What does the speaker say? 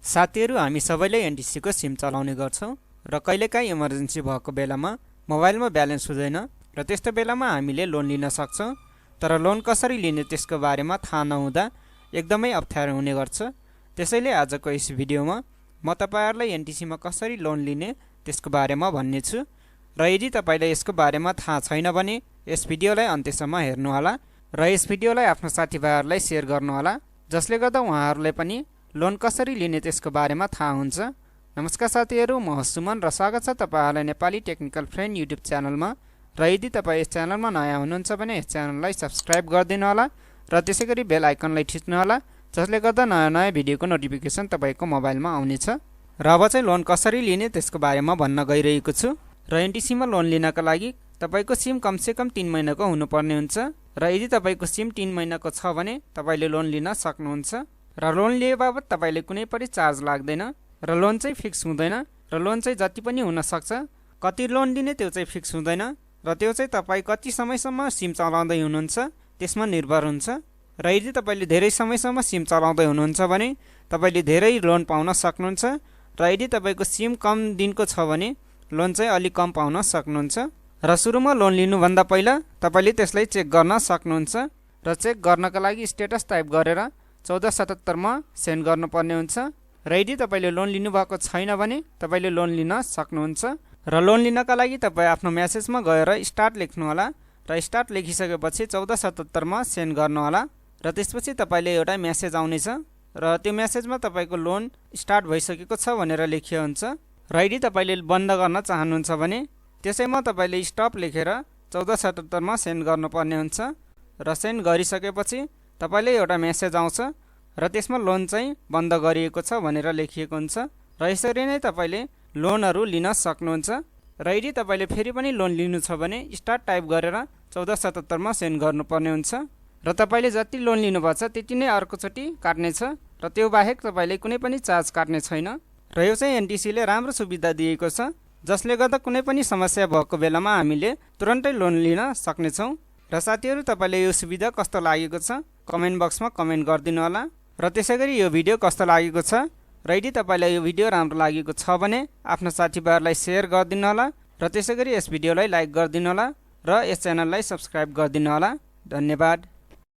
साथीहरु हामी सबैले एनटीसी को सिम चलाउने गर्छौं र कहिलेकाहीँ इमर्जेन्सी भएको बेलामा मोबाइलमा ब्यालेन्स हुँदैन र त्यस्तो बेलामा हामीले लोन लिन सक्छौं तर लोन कसरी लिने त्यसको बारेमा थाहा नहुँदा एकदमै अप्ठ्यारो हुने गर्छ। त्यसैले आजको यस भिडियोमा म तपाईहरुलाई एनटीसी मा कसरी लोन लिने त्यसको बारेमा भन्ने छु र यदि तपाईलाई यसको बारेमा थाहा छैन भने यस भिडियोलाई अन्त्यसम्म हेर्नु होला र यस भिडियोलाई आफ्नो साथीभाइहरुलाई शेयर गर्नु होला जसले गर्दा उहाँहरुले पनि लोन कसरी लिने त्यसको बारेमा थाहा हुन्छ। नमस्कार साथीहरु, म सुमन र स्वागत छ तपाईहरुलाई नेपाली टेक्निकल फ्रेन्ड युट्युब च्यानलमा र यदि तपाई यस च्यानलमा नयाँ हुनुहुन्छ भने यस च्यानललाई सब्स्क्राइब गरिदिनु होला र त्यसैगरी बेल आइकनलाई थिच्नु होला जसले गर्दा नयाँ भिडियोको नोटिफिकेसन तपाईको मोबाइलमा आउनेछ। र अब चाहिँ लोन कसरी लिने त्यसको बारेमा भन्न गइरहेको छु। र एनटीसी मा लोन लिनका लागि तपाईको सिम कमसेकम 3 महिनाको हुनुपर्ने हुन्छ र यदि तपाईको सिम 3 महिनाको छ भने तपाईले लोन लिन सक्नुहुन्छ र लोन लिए बाबत तपाईले कुनै पनि चार्ज लाग्दैन र लोन चाहिँ फिक्स हुँदैन र लोन चाहिँ जति पनि हुन सक्छ। कति लोन लिने त्यो चाहिँ फिक्स हुँदैन र त्यो चाहिँ तपाई कति समयसम्म सिम चलाउँदै हुनुहुन्छ त्यसमा निर्भर हुन्छ। र यदि तपाईले धेरै समयसम्म सिम चलाउँदै हुनुहुन्छ भने तपाईले धेरै लोन पाउन सक्नुहुन्छ र यदि तपाईको सिम कम दिनको छ भने लोन चाहिँ अलि कम पाउन सक्नुहुन्छ। र सुरुमा लोन लिनु भन्दा पहिला तपाईले त्यसलाई चेक गर्न सक्नुहुन्छ र चेक गर्नका लागि स्टेटस टाइप गरेर 1477 मा सेन्ड गर्नुपर्ने हुन्छ र यदि तपाईले लोन लिनु भएको छैन भने तपाईले लोन लिन सक्नुहुन्छ। र लोन लिनका लागि तपाई आफ्नो मेसेजमा गएर स्टार्ट लेख्नु होला र स्टार्ट लेखिसकेपछि 1477 मा सेन्ड गर्नु होला र त्यसपछि तपाईले एउटा मेसेज आउनेछ र त्यो मेसेजमा तपाईको लोन स्टार्ट भइसकेको छ भनेर लेखिएको हुन्छ र यदि तपाईले बन्द गर्न चाहनुहुन्छ भने त्यसैमा तपाईले स्टप लेखेर 1477 मा सेन्ड गर्नुपर्ने हुन्छ र सेन्ड गरिसकेपछि तपाईले एउटा मेसेज आउँछ र त्यसमा लोन चाहिँ बन्द गरिएको छ भनेर लेखिएको हुन्छ र यसरी नै तपाईले लोनहरु लिन सक्नुहुन्छ। र यदि तपाईले फेरि पनि लोन लिनु छ भने स्टार्ट टाइप गरेर 1477 मा सेन्ड गर्नुपर्ने हुन्छ र तपाईले जति लोन लिनुभएको छ त्यति नै अर्कोचोटी काट्ने छ र त्यो बाहेक तपाईले कुनै पनि चार्ज काट्ने छैन र यो चाहिँ एनटीसी ले राम्रो सुविधा दिएको छ जसले गर्दा कुनै पनि समस्या भएको बेलामा हामीले तुरन्तै लोन लिन सक्ने छौं। र साथीहरु, तपाईले यो सुविधा कस्तो लागेको छ कमेन्ट बक्समा कमेन्ट गरिदिनु होला र त्यसैगरी यो भिडियो कस्तो लागेको छ र यदि तपाईलाई यो भिडियो राम्रो लागेको छ भने आफ्नो साथीभाइहरुलाई शेयर गरिदिनु होला र त्यसैगरी यस भिडियोलाई लाइक गरिदिनु होला र यस च्यानललाई सब्स्क्राइब गरिदिनु होला। धन्यवाद।